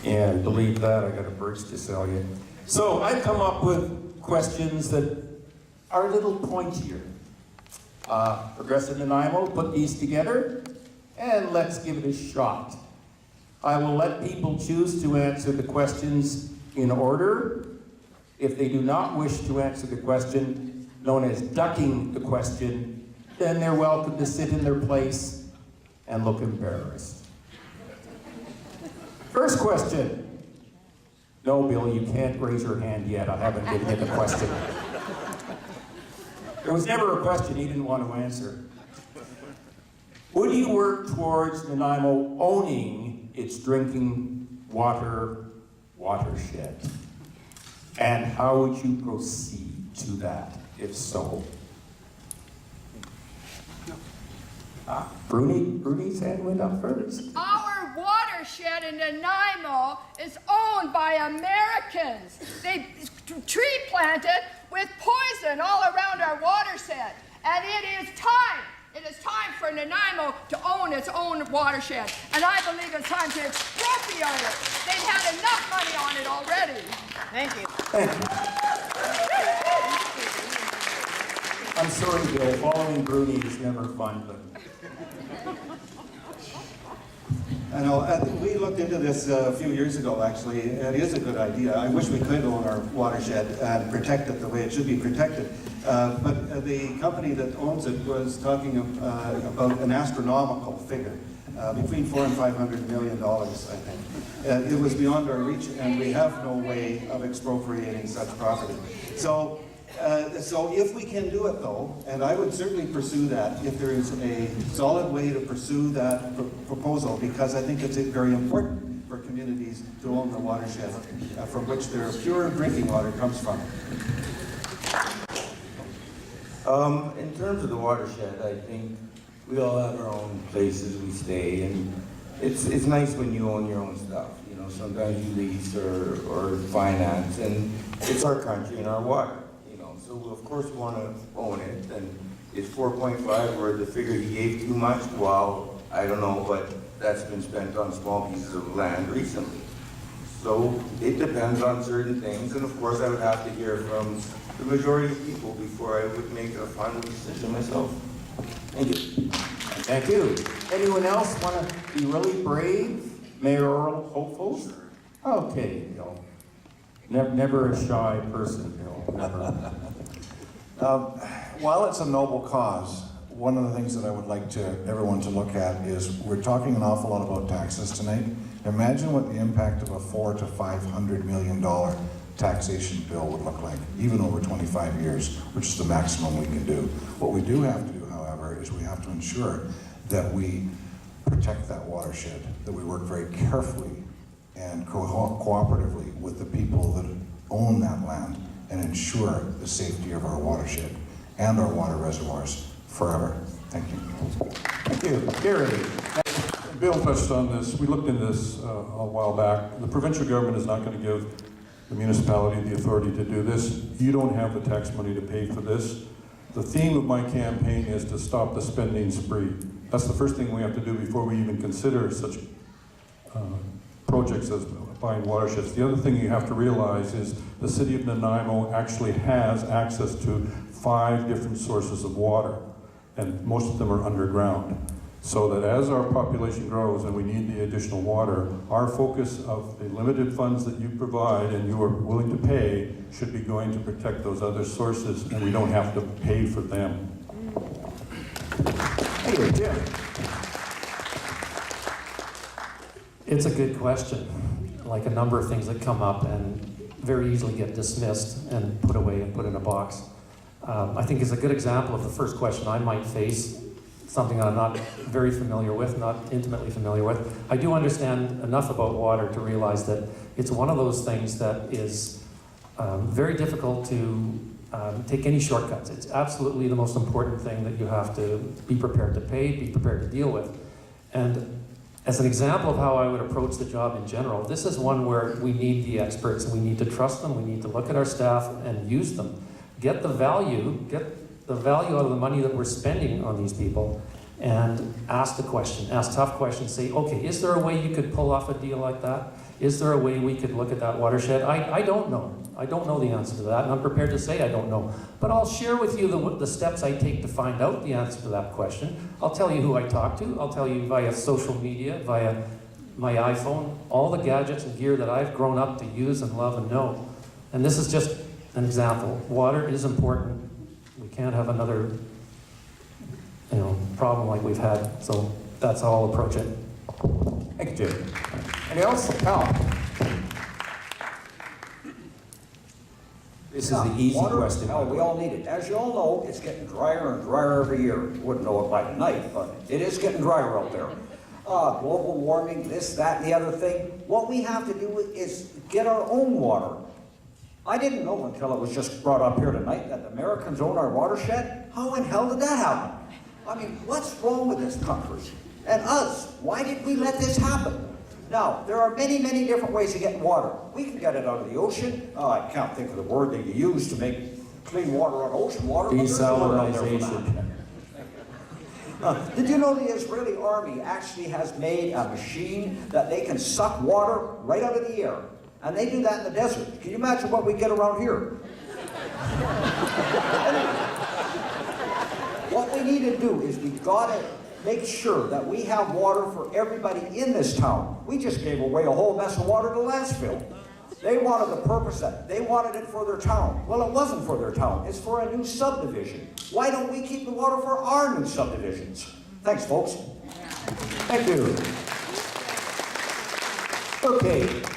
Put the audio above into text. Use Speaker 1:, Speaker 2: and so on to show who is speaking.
Speaker 1: Yeah, I believe that. I got a bridge to sell you. So I've come up with questions that are a little pointier. Progressive Nanaimo put these together, and let's give it a shot. I will let people choose to answer the questions in order. If they do not wish to answer the question, known as ducking the question, then they're welcome to sit in their place and look embarrassed. First question. No, Bill, you can't raise your hand yet. I haven't given you the question. There was never a question he didn't want to answer. Would you work towards Nanaimo owning its drinking water watershed? And how would you proceed to that, if so? Bruni's hand went up first.
Speaker 2: Our watershed in Nanaimo is owned by Americans. They tree planted with poison all around our watershed. And it is time for Nanaimo to own its own watershed. And I believe it's time to expropriate it. They've had enough money on it already.
Speaker 3: Thank you.
Speaker 1: Thank you. I'm sorry, Bill. Following Bruni is never fun, but...
Speaker 4: I know, we looked into this a few years ago, actually. It is a good idea. I wish we could own our watershed and protect it the way it should be protected. But the company that owns it was talking about an astronomical figure, between $400 and $500 million, I think. It was beyond our reach, and we have no way of expropriating such property. So if we can do it, though, and I would certainly pursue that if there is a solid way to pursue that proposal, because I think it's very important for communities to own the watershed from which their pure drinking water comes from.
Speaker 5: In terms of the watershed, I think we all have our own places we stay, and it's nice when you own your own stuff. You know, sometimes you lease or finance, and it's our country and our water. So we of course want to own it, and is 4.5 or the figure he gave too much? Well, I don't know, but that's been spent on small pieces of land recently. So it depends on certain things, and of course I would have to hear from the majority of people before I would make a final decision myself. Thank you.
Speaker 1: Thank you. Anyone else want to be really brave? Mayoral hopefuls? Okay, Bill. Never a shy person, Bill. Never.
Speaker 6: While it's a noble cause, one of the things that I would like everyone to look at is we're talking an awful lot about taxes tonight. Imagine what the impact of a $400 to $500 million taxation bill would look like, even over 25 years, which is the maximum we can do. What we do have to do, however, is we have to ensure that we protect that watershed, that we work very carefully and cooperatively with the people that own that land and ensure the safety of our watershed and our water reservoirs forever. Thank you.
Speaker 1: Thank you. Gary.
Speaker 7: Bill touched on this. We looked into this a while back. The provincial government is not going to give the municipality the authority to do this. You don't have the tax money to pay for this. The theme of my campaign is to stop the spending spree. That's the first thing we have to do before we even consider such projects as buying watersheds. The other thing you have to realize is the city of Nanaimo actually has access to 5 different sources of water, and most of them are underground. So that as our population grows and we need the additional water, our focus of the limited funds that you provide and you are willing to pay should be going to protect those other sources, and we don't have to pay for them.
Speaker 1: Hey, Jim.
Speaker 8: It's a good question. Like a number of things that come up and very easily get dismissed and put away and put in a box. I think is a good example of the first question I might face, something I'm not very familiar with, not intimately familiar with. I do understand enough about water to realize that it's one of those things that is very difficult to take any shortcuts. It's absolutely the most important thing that you have to be prepared to pay, be prepared to deal with. And as an example of how I would approach the job in general, this is one where we need the experts and we need to trust them, we need to look at our staff and use them. Get the value out of the money that we're spending on these people, and ask the question, ask tough questions, say, okay, is there a way you could pull off a deal like that? Is there a way we could look at that watershed? I don't know. I don't know the answer to that, and I'm prepared to say I don't know. But I'll share with you the steps I take to find out the answer to that question. I'll tell you who I talk to. I'll tell you via social media, via my iPhone, all the gadgets and gear that I've grown up to use and love and know. And this is just an example. Water is important. We can't have another problem like we've had. So that's how I'll approach it.
Speaker 1: Thank you, Jim. Anyone else? Cal? This is the easy
Speaker 3: Water?
Speaker 1: question.
Speaker 3: No, we all need it. As you all know, it's getting drier and drier every year. You wouldn't know it by the night, but it is getting drier out there. Global warming, this, that, and the other thing. What we have to do is get our own water. I didn't know until it was just brought up here tonight that the Americans own our watershed. How in hell did that happen? I mean, what's wrong with this country? And us, why did we let this happen? Now, there are many, many different ways of getting water. We can get it out of the ocean. I can't think of the word that you use to make clean water out of ocean water. But there's a word out there for that. Did you know the Israeli army actually has made a machine that they can suck water right out of the air? And they do that in the desert. Can you imagine what we get around here? What we need to do is we've got to make sure that we have water for everybody in this town. We just gave away a whole mess of water to Lansville. They wanted the purpose that they wanted it for their town. Well, it wasn't for their town. It's for a new subdivision. Why don't we keep the water for our new subdivisions? Thanks, folks.
Speaker 1: Thank you. Okay.